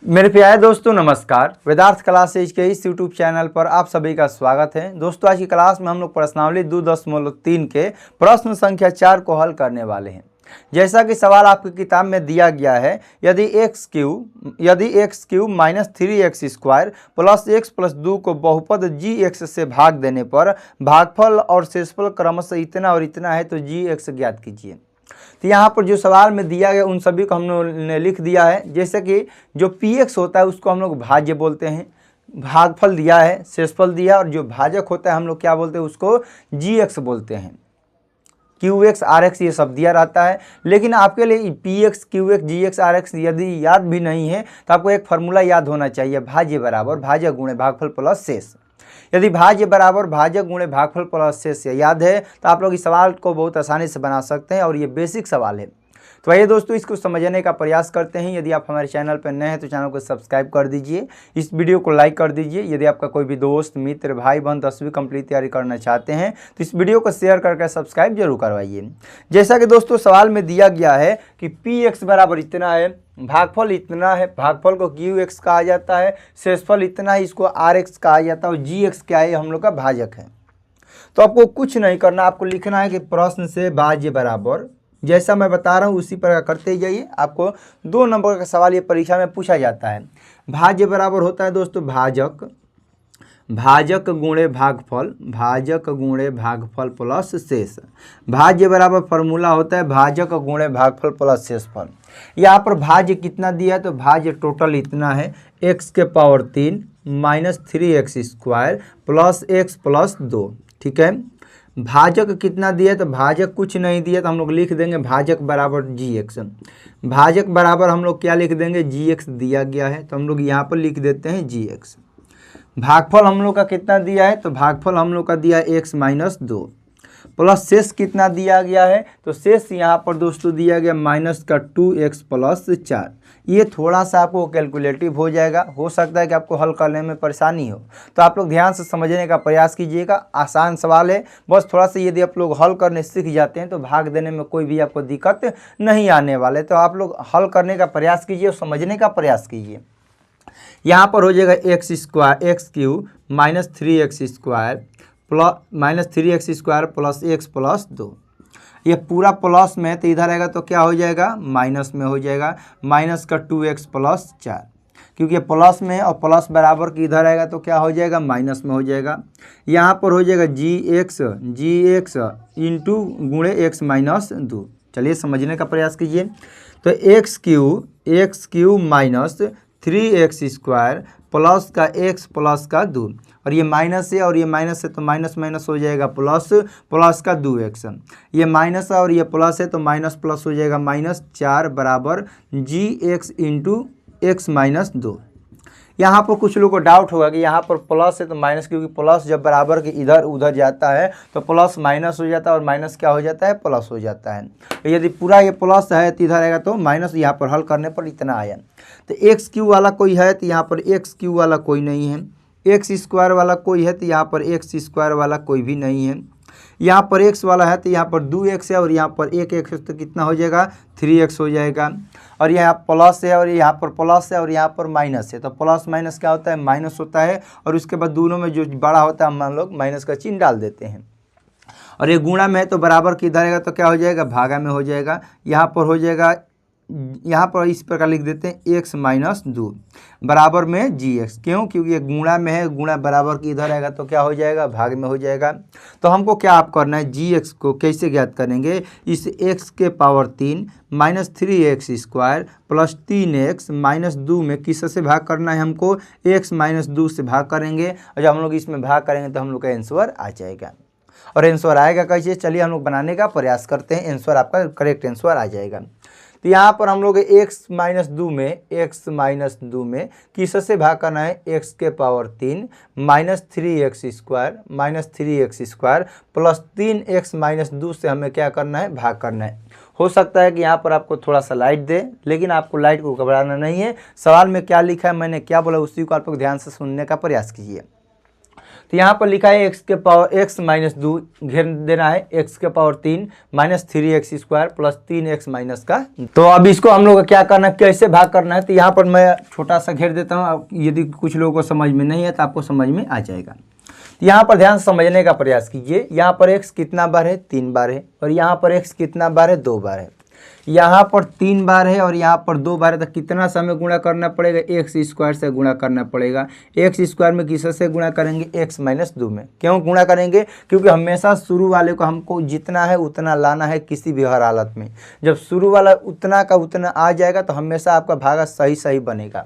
मेरे प्यारे दोस्तों नमस्कार। वेदार्थ क्लासेज के इस यूट्यूब चैनल पर आप सभी का स्वागत है। दोस्तों आज की क्लास में हम लोग प्रश्नावली 2.3 के प्रश्न संख्या 4 को हल करने वाले हैं। जैसा कि सवाल आपकी किताब में दिया गया है, यदि x cube minus 3x square plus x plus 2 को बहुपद जी एक्स से भाग देने पर भागफल और शेषफल क्रमशः इतना और इतना है तो जी एक्स ज्ञात कीजिए। तो यहाँ पर जो सवाल में दिया गया उन सभी को हम लोगों ने लिख दिया है। जैसे कि जो पी एक्स होता है उसको हम लोग भाज्य बोलते हैं, भागफल दिया है, शेषफल दिया, और जो भाजक होता है हम लोग क्या बोलते हैं उसको जी एक्स बोलते हैं। क्यू एक्स आर एक्स ये सब दिया रहता है, लेकिन आपके लिए P X Q X G X R X यदि याद भी नहीं है तो आपको एक फार्मूला याद होना चाहिए, भाज्य बराबर भाजक गुणे भागफल प्लस शेष। यदि भाज्य बराबर भाजक गुणे भागफल प्लस शेष याद है तो आप लोग इस सवाल को बहुत आसानी से बना सकते हैं और ये बेसिक सवाल है। तो आइए दोस्तों इसको समझने का प्रयास करते हैं। यदि आप हमारे चैनल पर नए हैं तो चैनल को सब्सक्राइब कर दीजिए, इस वीडियो को लाइक कर दीजिए। यदि आपका कोई भी दोस्त मित्र भाई बहन 10वीं कंप्लीट तैयारी करना चाहते हैं तो इस वीडियो को शेयर करके सब्सक्राइब जरूर करवाइए। जैसा कि दोस्तों सवाल में दिया गया है कि पी एक्स बराबर इतना है, भागफल इतना है, भागफल को क्यू एक्स कहा जाता है, शेषफल इतना है, इसको आर एक्स कहा जाता है, और जी एक्स क्या है हम लोग का भाजक है। तो आपको कुछ नहीं करना, आपको लिखना है कि प्रश्न से भाज्य बराबर, जैसा मैं बता रहा हूँ उसी प्रकार करते ही जाइए। आपको 2 नंबर का सवाल ये परीक्षा में पूछा जाता है। भाज्य बराबर होता है दोस्तों भाजक गुणे भागफल, भाजक गुणे भागफल प्लस शेष। भाज्य बराबर फॉर्मूला होता है भाजक गुणे भागफल प्लस शेषफल। यहाँ पर भाज्य कितना दिया है तो भाज्य टोटल इतना है, x के power 3 minus 3x square plus x plus 2। ठीक है। भाजक कितना दिया है तो भाजक कुछ नहीं दिया तो हम लोग लिख देंगे भाजक बराबर जी एक्स। भाजक बराबर हम लोग क्या लिख देंगे, जी एक्स दिया गया है तो हम लोग यहाँ पर लिख देते हैं जी एक्स। भागफल हम लोग का कितना दिया है तो भागफल हम लोग का दिया है x माइनस 2 प्लस शेष कितना दिया गया है तो शेष यहाँ पर दोस्तों दिया गया माइनस का 2x प्लस 4। ये थोड़ा सा आपको कैलकुलेटिव हो जाएगा, हो सकता है कि आपको हल करने में परेशानी हो, तो आप लोग ध्यान से समझने का प्रयास कीजिएगा। आसान सवाल है, बस थोड़ा सा यदि आप लोग हल करने सीख जाते हैं तो भाग देने में कोई भी आपको दिक्कत नहीं आने वाले। तो आप लोग हल करने का प्रयास कीजिए और समझने का प्रयास कीजिए। यहाँ पर हो जाएगा x cube minus 3x square minus 3x square plus x plus 2। ये पूरा प्लस में तो इधर आएगा तो क्या हो जाएगा, माइनस में हो जाएगा, माइनस का 2x प्लस 4, क्योंकि ये प्लस में और प्लस बराबर की इधर आएगा तो क्या हो जाएगा, माइनस में हो जाएगा। यहाँ पर हो जाएगा जी एक्स इंटू गुणे एक्स माइनस 2। चलिए समझने का प्रयास कीजिए। तो x cube minus 3x square plus का x प्लस का 2, और ये माइनस है और ये माइनस है तो माइनस माइनस हो जाएगा प्लस, प्लस का 2x। ये माइनस है और ये प्लस है तो माइनस प्लस हो जाएगा माइनस 4 बराबर जी एक्स इंटू एक्स माइनस 2। यहाँ पर कुछ लोगों को डाउट होगा कि यहाँ पर प्लस है तो माइनस, क्योंकि प्लस जब बराबर के इधर उधर जाता है तो प्लस माइनस हो जाता है और माइनस क्या हो जाता है, प्लस हो जाता है। तो यदि पूरा ये प्लस है तो इधर आएगा तो माइनस, यहाँ पर हल करने पर इतना आया। तो एक्स क्यू वाला कोई है तो यहाँ पर एक्स क्यू वाला कोई नहीं है, एक्स स्क्वायर वाला कोई है तो यहाँ पर एक्स स्क्वायर वाला कोई भी नहीं है, यहाँ पर x वाला है तो यहाँ पर 2x है और यहाँ पर 1x तो कितना हो जाएगा, 3x हो जाएगा। और यहाँ प्लस है और यहाँ पर प्लस है और यहाँ पर माइनस है, तो प्लस माइनस क्या होता है, माइनस होता है। और उसके बाद दोनों में जो बड़ा होता है हम लोग माइनस का चिन्ह डाल देते हैं। और ये गुणा में है तो बराबर की इधर आएगा तो क्या हो जाएगा, भागा में हो जाएगा। यहाँ पर हो जाएगा, यहाँ पर इस प्रकार लिख देते हैं x माइनस 2 बराबर में जी एक्स। क्यों, क्योंकि ये गुणा में है, गुणा बराबर की इधर आएगा तो क्या हो जाएगा, भाग में हो जाएगा। तो हमको क्या आप करना है, जी एक्स को कैसे ज्ञात करेंगे, इस x के power 3 minus 3x square plus 3x minus 2 में किससे भाग करना है हमको, x माइनस 2 से भाग करेंगे। और जब हम लोग इसमें भाग करेंगे तो हम लोग का आंसर आ जाएगा। और आंसर आएगा कैसे, चलिए हम लोग बनाने का प्रयास करते हैं, आंसर आपका करेक्ट आंसर आ जाएगा। तो यहाँ पर हम लोग x माइनस 2 में किससे भाग करना है, x के power 3 minus 3x square plus 3x minus 2 से हमें क्या करना है, भाग करना है। हो सकता है कि यहाँ पर आपको थोड़ा सा लाइट दे, लेकिन आपको लाइट को घबराना नहीं है। सवाल में क्या लिखा है, मैंने क्या बोला, उसी को आप लोग ध्यान से सुनने का प्रयास कीजिए। तो तो यहाँ पर लिखा है एक्स के पावर x माइनस 2 घेर देना है x के power 3 minus 3x square plus 3x minus का। तो अब इसको हम लोग को क्या करना है, कैसे भाग करना है, तो यहाँ पर मैं छोटा सा घेर देता हूँ। यदि कुछ लोगों को समझ में नहीं है तो आपको समझ में आ जाएगा। तो यहाँ पर ध्यान से समझने का प्रयास कीजिए। यहाँ पर x कितना बार है, 3 बार है, और यहाँ पर x कितना बार है, 2 बार है। यहाँ पर 3 बार है और यहाँ पर 2 बार है, तो कितना से हमें गुणा करना पड़ेगा, एक्स स्क्वायर से गुणा करना पड़ेगा। एक्स स्क्वायर में किससे गुणा करेंगे, x माइनस 2 में। क्यों गुणा करेंगे, क्योंकि हमेशा शुरू वाले को हमको जितना है उतना लाना है किसी भी हर हालत में। जब शुरू वाला उतना का उतना आ जाएगा तो हमेशा आपका भागा सही सही बनेगा।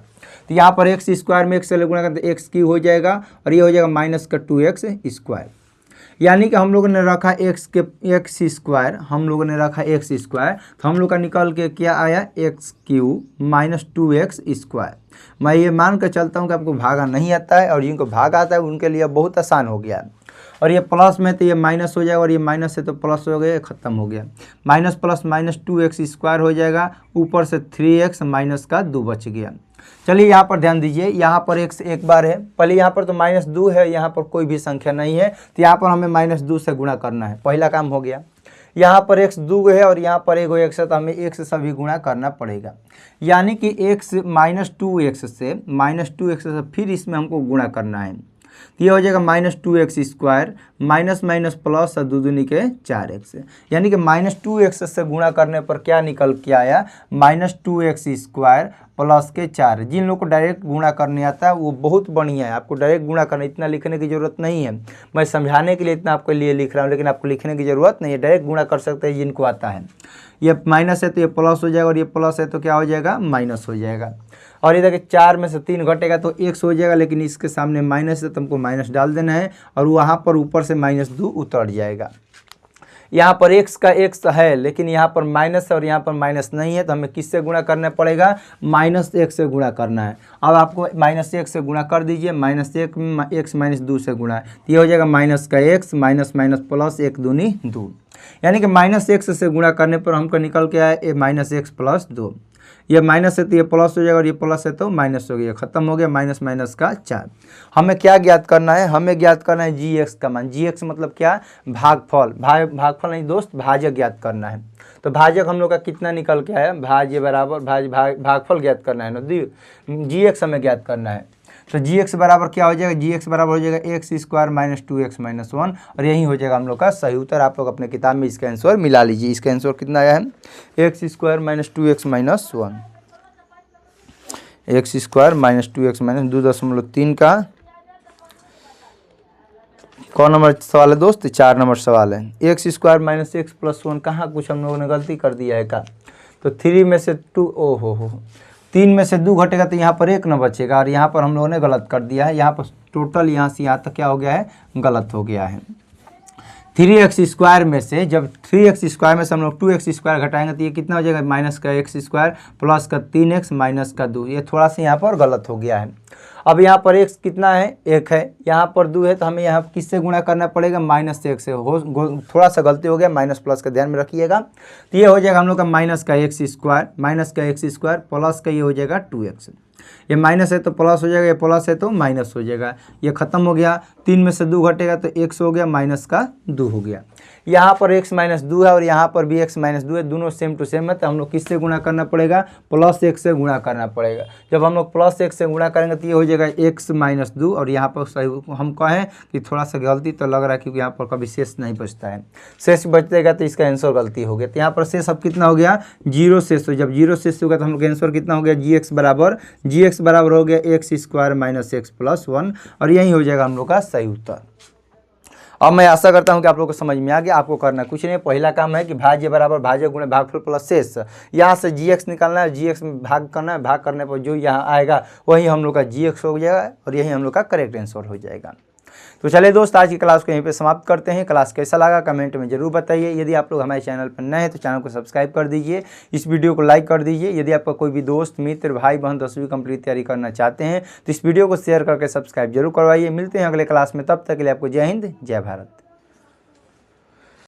तो यहाँ पर एक्स स्क्वायर में x से गुणा करते एक्स की हो जाएगा और ये हो जाएगा माइनस का 2x स्क्वायर। यानी कि हम लोगों ने रखा एक्स स्क्वायर, हम लोगों ने रखा एक्स स्क्वायर, तो हम लोग का निकल के क्या आया, x cube minus 2x square. मैं ये मान कर चलता हूँ कि आपको भागा नहीं आता है और जिनको भाग आता है उनके लिए बहुत आसान हो गया। और ये प्लस में तो ये माइनस हो जाएगा और ये माइनस से तो प्लस हो गया, ख़त्म हो गया। Minus plus minus 2x square हो जाएगा, ऊपर से 3x माइनस का 2 बच गया। चलिए यहाँ पर ध्यान दीजिए, यहाँ पर x एक बार है, पहले यहाँ पर तो माइनस 2 है, यहाँ पर कोई भी संख्या नहीं है, तो यहाँ पर हमें माइनस 2 से गुणा करना है, पहला काम हो गया। यहाँ पर x 2 है और यहाँ पर 1 x है, तो हमें x से भी गुणा करना पड़ेगा। यानी कि x माइनस 2x से फिर इसमें हमको गुणा करना है। तो ये हो जाएगा minus 2x square minus minus plus और 2 दूनी के 4x। यानी कि माइनस 2x से गुणा करने पर क्या निकल के आया, माइनस 2x स्क्वायर प्लस के 4। जिन लोगों को डायरेक्ट गुणा करने आता है वो बहुत बढ़िया है, आपको डायरेक्ट गुणा करना, इतना लिखने की ज़रूरत नहीं है। मैं समझाने के लिए इतना आपके लिए लिख रहा हूँ, लेकिन आपको लिखने की ज़रूरत नहीं है, डायरेक्ट गुणा कर सकते हैं जिनको आता है। ये माइनस है तो ये प्लस हो जाएगा और ये प्लस है तो क्या हो जाएगा, माइनस हो जाएगा। और ये देखिए 4 में से 3 घटेगा तो x हो जाएगा, लेकिन इसके सामने माइनस है तो हमको माइनस डाल देना है और वहाँ पर ऊपर से माइनस 2 उतर जाएगा। यहाँ पर x का x है लेकिन यहाँ पर माइनस है और यहाँ पर माइनस नहीं है, तो हमें किससे गुणा करना पड़ेगा, माइनस 1 से गुणा करना है। अब आपको माइनस 1 से गुणा कर दीजिए, माइनस 1 में x माइनस 2 से गुणा है, तो ये हो जाएगा माइनस का x माइनस माइनस प्लस 1 दूनी 2। यानी कि माइनस x से गुणा करने पर हमको निकल के आया माइनस x प्लस 2। ये माइनस है तो ये प्लस हो जाएगा और ये प्लस है तो माइनस हो गया, खत्म हो गया, माइनस माइनस का 4। हमें क्या ज्ञात करना है, हमें ज्ञात करना है जी का मान। जी मतलब क्या, भागफल, भागफल नहीं दोस्त, भाजक ज्ञात करना है। तो भाजक हम लोग का कितना निकल के आया, भाज्य बराबर भागफल ज्ञात करना है ना, जी हमें ज्ञात करना है। तो जी बराबर क्या हो जाएगा, जी बराबर हो जाएगा x square minus 2x minus 1, और यही हो जाएगा हम लोग का सही उत्तर। आप लोग अपने किताब में इसका आंसर मिला लीजिए। इसका आंसर कितना आया है, x square minus 2x minus 1, x square minus 2x minus 2.3 का कौन नंबर सवाल है दोस्त, 4 नंबर सवाल है। X square minus x plus 1, कहाँ कुछ हम लोगों ने गलती कर दिया है का, तो 3 में से 2, ओ हो 3 में से 2 घटेगा तो यहाँ पर 1 न बचेगा, और यहाँ पर हम लोगों ने गलत कर दिया है। यहाँ पर टोटल यहाँ से यहाँ तक क्या हो गया है, गलत हो गया है। 3x स्क्वायर में से जब 3x स्क्वायर में से हम लोग 2x स्क्वायर घटाएंगे तो ये कितना हो जाएगा, माइनस का x स्क्वायर प्लस का 3x माइनस का 2। ये थोड़ा सा यहाँ पर गलत हो गया है। अब यहाँ पर x कितना है, 1 है, यहाँ पर 2 है, तो हमें यहाँ किससे गुणा करना पड़ेगा, माइनस 1 से। थोड़ा सा गलती हो गया, माइनस प्लस का ध्यान में रखिएगा। तो ये हो जाएगा हम लोग का माइनस का x स्क्वायर प्लस का ये हो जाएगा 2x। ये माइनस है तो प्लस हो जाएगा, ये प्लस है तो माइनस हो जाएगा, ये खत्म हो गया। 3 में से 2 घटेगा तो x हो गया, माइनस का 2 हो गया। यहाँ पर x माइनस 2 है और यहाँ पर भी x माइनस 2 है, दोनों सेम टू सेम है, तो हम लोग किससे गुणा करना पड़ेगा, प्लस 1 से गुणा करना पड़ेगा। जब हम लोग प्लस 1 से गुणा करेंगे तो ये हो जाएगा x माइनस 2, और यहाँ पर सही हम कहें कि थोड़ा सा गलती तो लग रहा है क्योंकि यहाँ पर कभी शेष नहीं बचता है, शेष बचेगा तो इसका आंसर गलती हो गया। तो यहाँ पर शेष अब कितना हो गया, 0 शेष। तो जब 0 शेष होगा तो हम लोग का आंसर कितना हो गया, जी बराबर हो गया x square minus x plus 1, और यही हो जाएगा हम लोग का सही उत्तर। अब मैं आशा करता हूं कि आप लोगों को समझ में आ गया। आपको करना कुछ नहीं, पहला काम है कि भाज्य बराबर भाज्य गुणे भागफल प्लस शेष। यहाँ से जी निकालना है, जी में भाग करना है, भाग करने पर जो यहाँ आएगा वही हम लोग का जी हो जाएगा, और यही हम लोग का करेक्ट आंसर हो जाएगा। तो चलिए दोस्त, आज की क्लास को यहीं पे समाप्त करते हैं। क्लास कैसा लगा कमेंट में जरूर बताइए। यदि आप लोग हमारे चैनल पर नए हैं तो चैनल को सब्सक्राइब कर दीजिए, इस वीडियो को लाइक कर दीजिए। यदि आपका कोई भी दोस्त मित्र भाई बहन 10वीं कंप्लीट तैयारी करना चाहते हैं तो इस वीडियो को शेयर करके सब्सक्राइब जरूर करवाइए। मिलते हैं अगले क्लास में, तब तक के लिए आपको जय हिंद जय भारत।